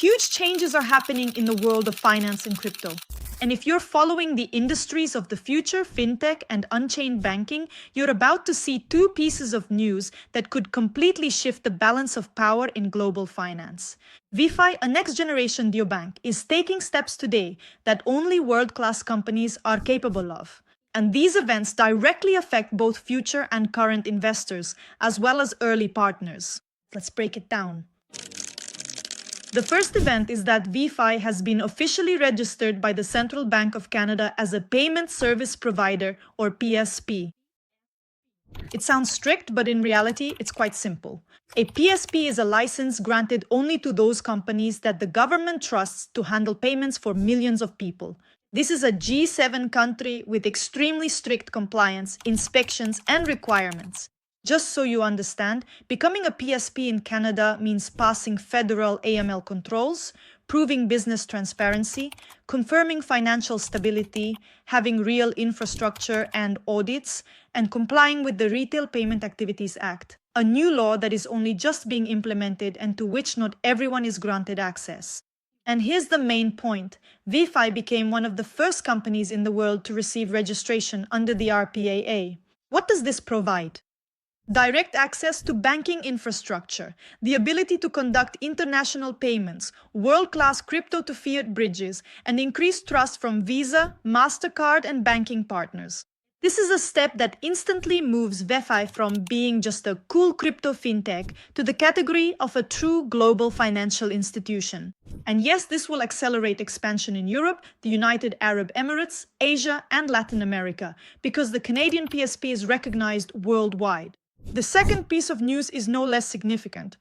Huge changes are happening in the world of finance and crypto. And if you're following the industries of the future, fintech and unchained banking, you're about to see two pieces of news that could completely shift the balance of power in global finance. WeFi, a next-generation deobank, is taking steps today that only world-class companies are capable of. And these events directly affect both future and current investors, as well as early partners. Let's break it down. The first event is that WeFi has been officially registered by the Central Bank of Canada as a Payment Service Provider, or PSP. It sounds strict, but in reality, it's quite simple. A PSP is a license granted only to those companies that the government trusts to handle payments for millions of people. This is a G7 country with extremely strict compliance, inspections, and requirements. Just so you understand, becoming a PSP in Canada means passing federal AML controls, proving business transparency, confirming financial stability, having real infrastructure and audits, and complying with the Retail Payment Activities Act, a new law that is only just being implemented and to which not everyone is granted access. And here's the main point. WeFi became one of the first companies in the world to receive registration under the RPAA. What does this provide? Direct access to banking infrastructure, the ability to conduct international payments, world-class crypto-to-fiat bridges, and increased trust from Visa, MasterCard, and banking partners. This is a step that instantly moves WeFi from being just a cool crypto fintech to the category of a true global financial institution. And yes, this will accelerate expansion in Europe, the United Arab Emirates, Asia, and Latin America, because the Canadian PSP is recognized worldwide. The second piece of news is no less significant.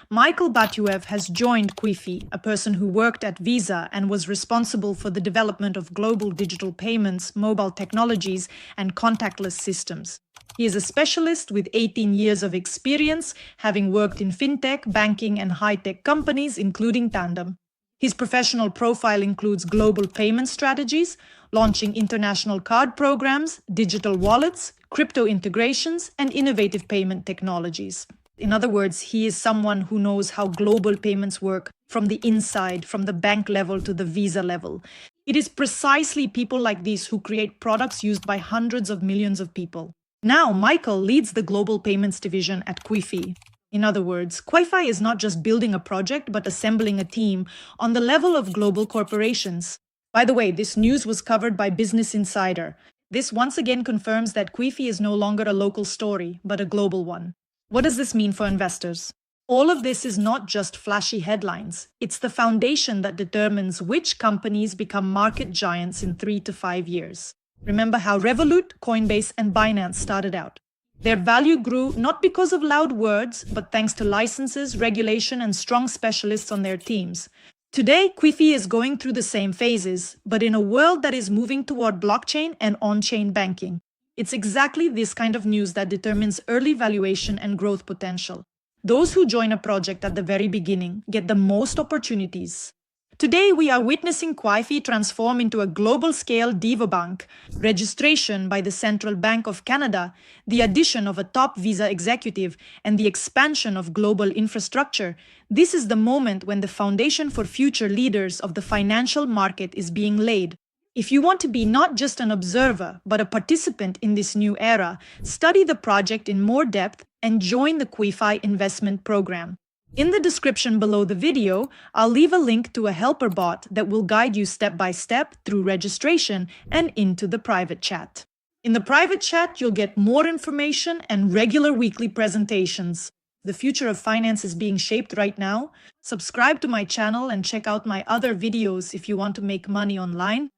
Michael Batuev has joined WeFi, a person who worked at Visa and was responsible for the development of global digital payments, mobile technologies, and contactless systems. He is a specialist with 18 years of experience, having worked in fintech, banking, and high-tech companies, including Tandem. His professional profile includes global payment strategies, launching international card programs, digital wallets, crypto integrations, and innovative payment technologies. In other words, he is someone who knows how global payments work from the inside, from the bank level to the Visa level. It is precisely people like these who create products used by hundreds of millions of people. Now, Michael leads the global payments division at WeFi. In other words, WeFi is not just building a project, but assembling a team on the level of global corporations. By the way, this news was covered by Business Insider. This once again confirms that WeFi is no longer a local story, but a global one. What does this mean for investors? All of this is not just flashy headlines. It's the foundation that determines which companies become market giants in 3 to 5 years. Remember how Revolut, Coinbase, and Binance started out. Their value grew not because of loud words, but thanks to licenses, regulation, and strong specialists on their teams. Today, WeFi is going through the same phases, but in a world that is moving toward blockchain and on-chain banking. It's exactly this kind of news that determines early valuation and growth potential. Those who join a project at the very beginning get the most opportunities. Today, we are witnessing WeFi transform into a global-scale deobank, registration by the Central Bank of Canada, the addition of a top Visa executive, and the expansion of global infrastructure. This is the moment when the foundation for future leaders of the financial market is being laid. If you want to be not just an observer, but a participant in this new era, study the project in more depth and join the WeFi investment program. In the description below the video, I'll leave a link to a helper bot that will guide you step by step through registration and into the private chat. In the private chat, you'll get more information and regular weekly presentations. The future of finance is being shaped right now. Subscribe to my channel and check out my other videos if you want to make money online.